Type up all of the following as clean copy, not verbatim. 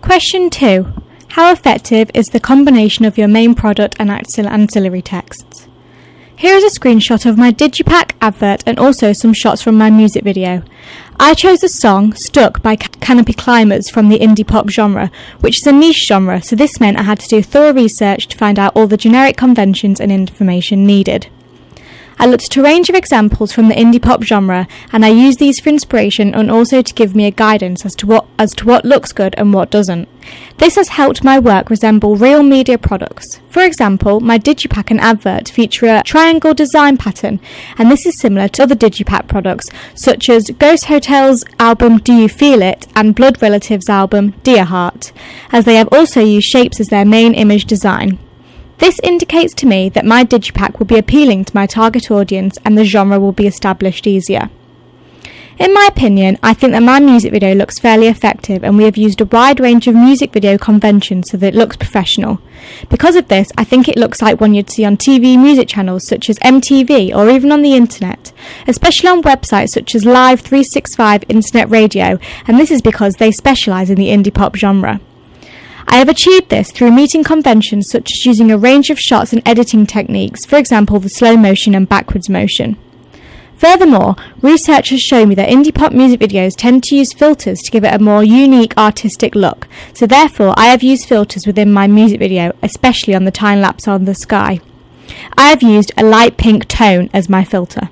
Question 2. How effective is the combination of your main product and ancillary texts? Here is a screenshot of my Digipack advert and also some shots from my music video. I chose the song Stuck by Canopy Climbers from the indie pop genre, which is a niche genre, so this meant I had to do thorough research to find out all the generic conventions and information needed. I looked at a range of examples from the indie pop genre, and I used these for inspiration and also to give me a guidance as to what looks good and what doesn't. This has helped my work resemble real media products. For example, my Digipack and advert feature a triangle design pattern, and this is similar to other Digipack products such as Ghost Hotel's album Do You Feel It and Blood Relatives' album Dear Heart, as they have also used shapes as their main image design. This indicates to me that my Digipack will be appealing to my target audience and the genre will be established easier. In my opinion, I think that my music video looks fairly effective and we have used a wide range of music video conventions so that it looks professional. Because of this, I think it looks like one you'd see on TV music channels such as MTV or even on the internet, especially on websites such as Live 365 Internet Radio, and this is because they specialise in the indie pop genre. I have achieved this through meeting conventions such as using a range of shots and editing techniques, for example the slow motion and backwards motion. Furthermore, research has shown me that indie pop music videos tend to use filters to give it a more unique artistic look, so therefore I have used filters within my music video, especially on the time lapse on the sky. I have used a light pink tone as my filter.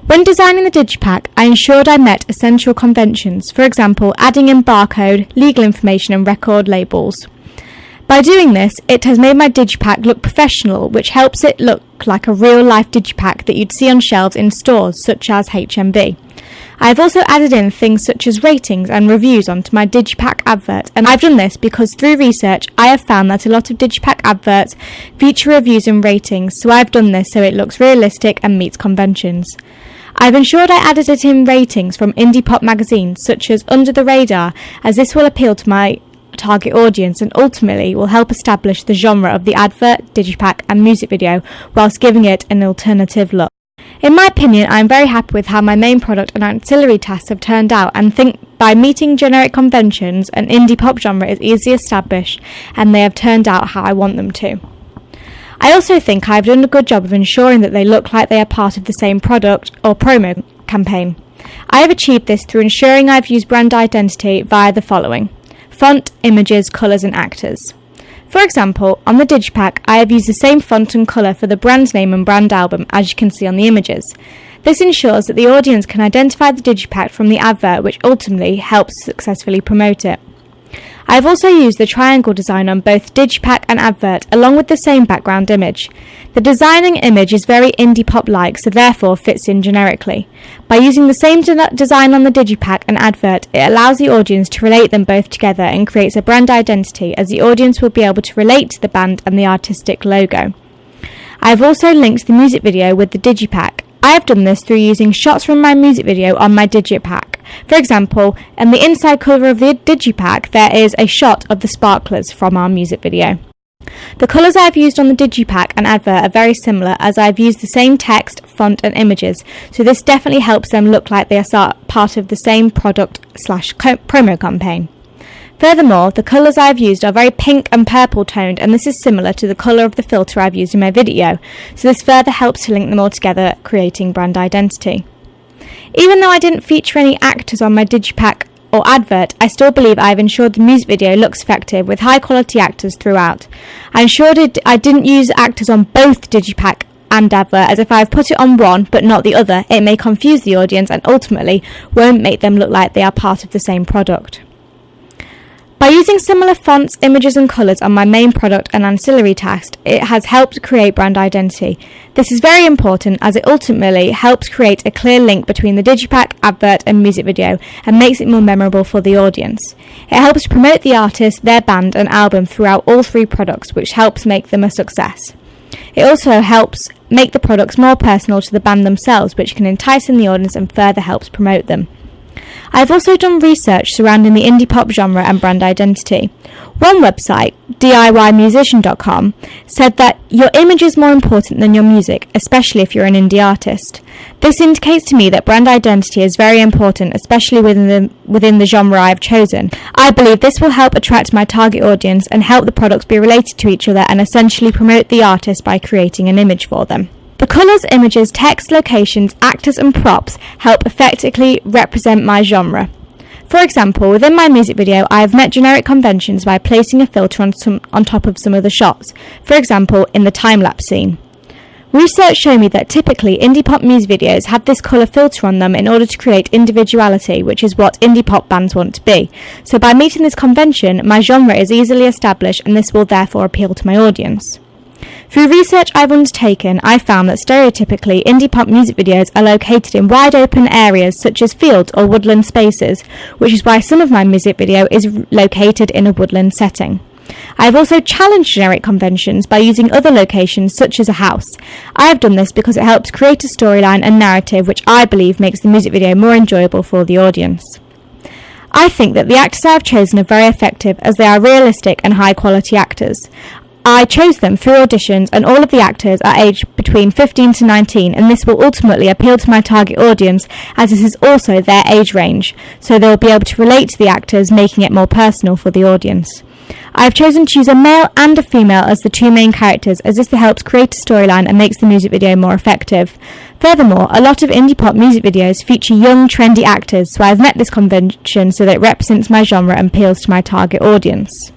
When designing the Digipack, I ensured I met essential conventions, for example, adding in barcode, legal information and record labels. By doing this, it has made my Digipack look professional, which helps it look like a real-life Digipack that you'd see on shelves in stores such as HMV. I have also added in things such as ratings and reviews onto my Digipack advert, and I've done this because through research I have found that a lot of Digipack adverts feature reviews and ratings, so I've done this so it looks realistic and meets conventions. I've ensured I added it in ratings from indie pop magazines such as Under the Radar, as this will appeal to my target audience and ultimately will help establish the genre of the advert, Digipack and music video whilst giving it an alternative look. In my opinion, I am very happy with how my main product and ancillary tasks have turned out and think by meeting generic conventions, an indie pop genre is easily established and they have turned out how I want them to. I also think I have done a good job of ensuring that they look like they are part of the same product or promo campaign. I have achieved this through ensuring I have used brand identity via the following: font, images, colours and actors. For example, on the Digipack, I have used the same font and colour for the brand name and brand album as you can see on the images. This ensures that the audience can identify the Digipack from the advert, which ultimately helps successfully promote it. I have also used the triangle design on both Digipack and advert along with the same background image. The designing image is very indie pop-like, so therefore fits in generically. By using the same design on the Digipack and advert, it allows the audience to relate them both together and creates a brand identity, as the audience will be able to relate to the band and the artistic logo. I have also linked the music video with the Digipack. I have done this through using shots from my music video on my Digipack. For example, in the inside cover of the Digipack, there is a shot of the sparklers from our music video. The colours I have used on the Digipack and advert are very similar, as I have used the same text, font and images, so this definitely helps them look like they are part of the same product/promo campaign. Furthermore, the colours I have used are very pink and purple toned, and this is similar to the colour of the filter I have used in my video, so this further helps to link them all together, creating brand identity. Even though I didn't feature any actors on my Digipack or advert, I still believe I have ensured the music video looks effective with high quality actors throughout. I ensured I didn't use actors on both Digipack and advert, as if I have put it on one but not the other, it may confuse the audience and ultimately won't make them look like they are part of the same product. By using similar fonts, images and colours on my main product and ancillary tasks, it has helped create brand identity. This is very important as it ultimately helps create a clear link between the Digipack, advert and music video and makes it more memorable for the audience. It helps promote the artist, their band and album throughout all three products, which helps make them a success. It also helps make the products more personal to the band themselves, which can entice in the audience and further helps promote them. I've also done research surrounding the indie pop genre and brand identity. One website, DIYmusician.com, said that your image is more important than your music, especially if you're an indie artist. This indicates to me that brand identity is very important, especially within the genre I've chosen. I believe this will help attract my target audience and help the products be related to each other and essentially promote the artist by creating an image for them. The colours, images, text, locations, actors and props help effectively represent my genre. For example, within my music video, I have met generic conventions by placing a filter on top of some of the shots, for example, in the time-lapse scene. Research showed me that typically indie pop music videos have this colour filter on them in order to create individuality, which is what indie pop bands want to be. So by meeting this convention, my genre is easily established and this will therefore appeal to my audience. Through research I've undertaken, I found that stereotypically indie pop music videos are located in wide open areas such as fields or woodland spaces, which is why some of my music video is located in a woodland setting. I have also challenged generic conventions by using other locations such as a house. I have done this because it helps create a storyline and narrative which I believe makes the music video more enjoyable for the audience. I think that the actors I have chosen are very effective as they are realistic and high quality actors. I chose them through auditions and all of the actors are aged between 15 to 19 and this will ultimately appeal to my target audience as this is also their age range, so they will be able to relate to the actors, making it more personal for the audience. I have chosen to use a male and a female as the two main characters as this helps create a storyline and makes the music video more effective. Furthermore, a lot of indie pop music videos feature young, trendy actors, so I have met this convention so that it represents my genre and appeals to my target audience.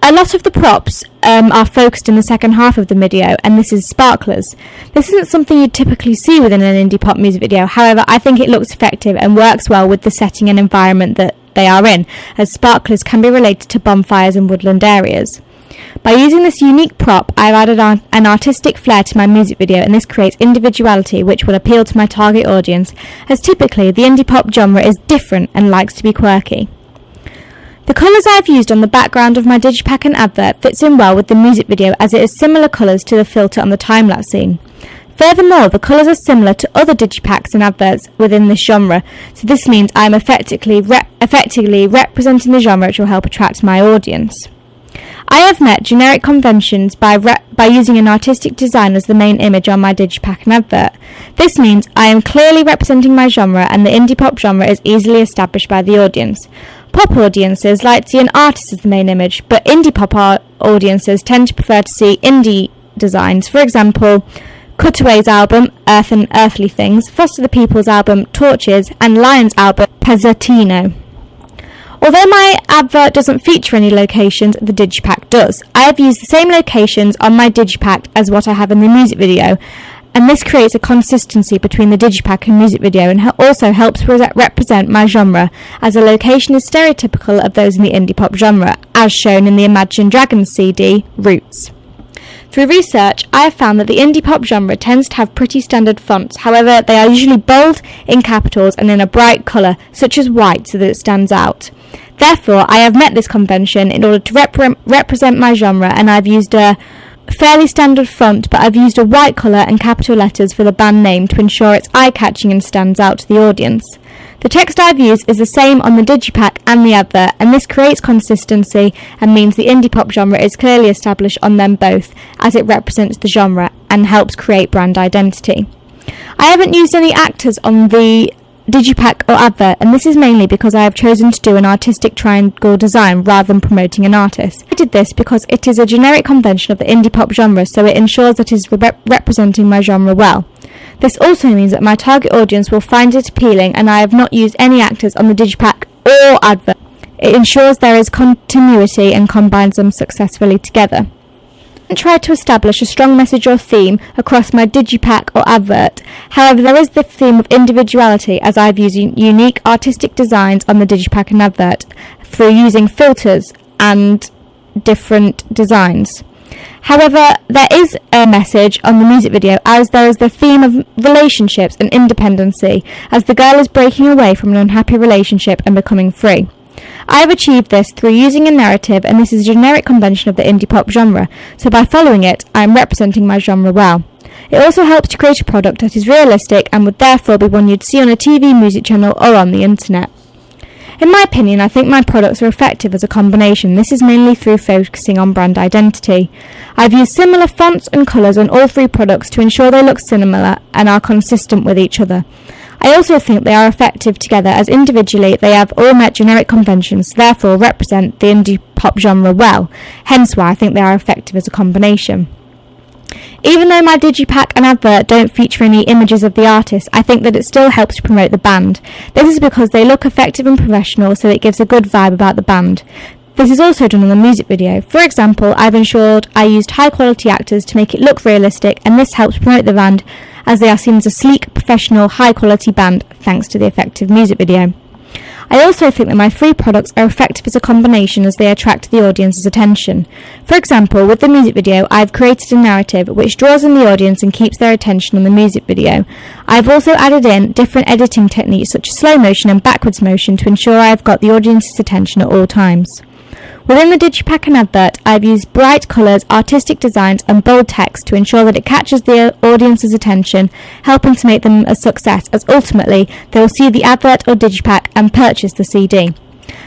A lot of the props are focused in the second half of the video, and this is sparklers. This isn't something you'd typically see within an indie pop music video, however I think it looks effective and works well with the setting and environment that they are in, as sparklers can be related to bonfires and woodland areas. By using this unique prop, I've added an artistic flair to my music video and this creates individuality which will appeal to my target audience, as typically the indie pop genre is different and likes to be quirky. The colours I have used on the background of my digipack and advert fits in well with the music video as it is similar colours to the filter on the time-lapse scene. Furthermore, the colours are similar to other digipacks and adverts within this genre, so this means I am effectively representing the genre which will help attract my audience. I have met generic conventions by using an artistic design as the main image on my digipack and advert. This means I am clearly representing my genre and the indie pop genre is easily established by the audience. Pop audiences like to see an artist as the main image, but indie pop audiences tend to prefer to see indie designs. For example, Cutaway's album, Earth and Earthly Things, Foster the People's album, Torches, and Lion's album, Pezzatino. Although my advert doesn't feature any locations, the digipack does. I have used the same locations on my digipack as what I have in the music video, and this creates a consistency between the digipack and music video and also helps represent my genre, as a location is stereotypical of those in the indie pop genre, as shown in the Imagine Dragons CD, Roots. Through research, I have found that the indie pop genre tends to have pretty standard fonts, however they are usually bold, in capitals and in a bright colour, such as white, so that it stands out. Therefore, I have met this convention in order to represent my genre and I've used a fairly standard font, but I've used a white colour and capital letters for the band name to ensure it's eye-catching and stands out to the audience. The text I've used is the same on the digipack and the advert, and this creates consistency and means the indie pop genre is clearly established on them both, as it represents the genre and helps create brand identity. I haven't used any actors on the digipack or advert, and this is mainly because I have chosen to do an artistic triangle design rather than promoting an artist. I did this because it is a generic convention of the indie pop genre, so it ensures that it is representing my genre well. This also means that my target audience will find it appealing, and I have not used any actors on the digipack or advert. It ensures there is continuity and combines them successfully together. I try to establish a strong message or theme across my digipack or advert. However, there is the theme of individuality, as I've used unique artistic designs on the digipack and advert through using filters and different designs. However, there is a message on the music video, as there is the theme of relationships and independency, as the girl is breaking away from an unhappy relationship and becoming free. I have achieved this through using a narrative, and this is a generic convention of the indie pop genre, so by following it, I am representing my genre well. It also helps to create a product that is realistic and would therefore be one you'd see on a TV, music channel or on the internet. In my opinion, I think my products are effective as a combination. This is mainly through focusing on brand identity. I've used similar fonts and colours on all three products to ensure they look similar and are consistent with each other. I also think they are effective together, as individually they have all met generic conventions, therefore represent the indie pop genre well, hence why I think they are effective as a combination. Even though my digipack and advert don't feature any images of the artist, I think that it still helps to promote the band. This is because they look effective and professional, so it gives a good vibe about the band. This is also done on the music video. For example, I've ensured I used high quality actors to make it look realistic, and this helps promote the band as they are seen as a sleek, professional, high quality band thanks to the effective music video. I also think that my three products are effective as a combination as they attract the audience's attention. For example, with the music video, I've created a narrative which draws in the audience and keeps their attention on the music video. I've also added in different editing techniques such as slow motion and backwards motion to ensure I've got the audience's attention at all times. Within the digipack and advert, I've used bright colours, artistic designs and bold text to ensure that it catches the audience's attention, helping to make them a success, as ultimately they will see the advert or digipack and purchase the CD.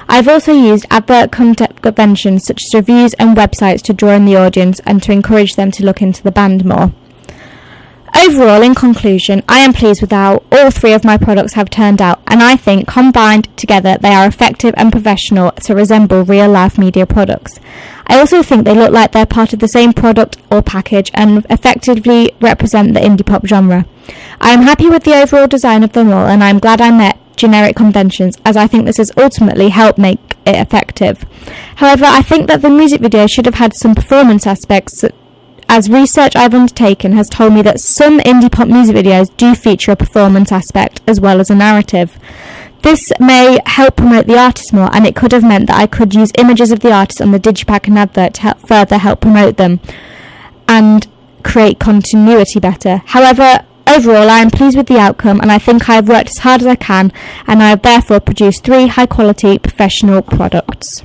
I've also used advert content conventions such as reviews and websites to draw in the audience and to encourage them to look into the band more. Overall, in conclusion, I am pleased with how all three of my products have turned out, and I think combined together they are effective and professional to resemble real-life media products. I also think they look like they're part of the same product or package and effectively represent the indie pop genre. I am happy with the overall design of them all, and I am glad I met generic conventions, as I think this has ultimately helped make it effective. However, I think that the music video should have had some performance aspects, as research I've undertaken has told me that some indie pop music videos do feature a performance aspect as well as a narrative. This may help promote the artist more, and it could have meant that I could use images of the artist on the digipack and advert to further help promote them and create continuity better. However, overall I am pleased with the outcome, and I think I have worked as hard as I can, and I have therefore produced 3 high quality professional products.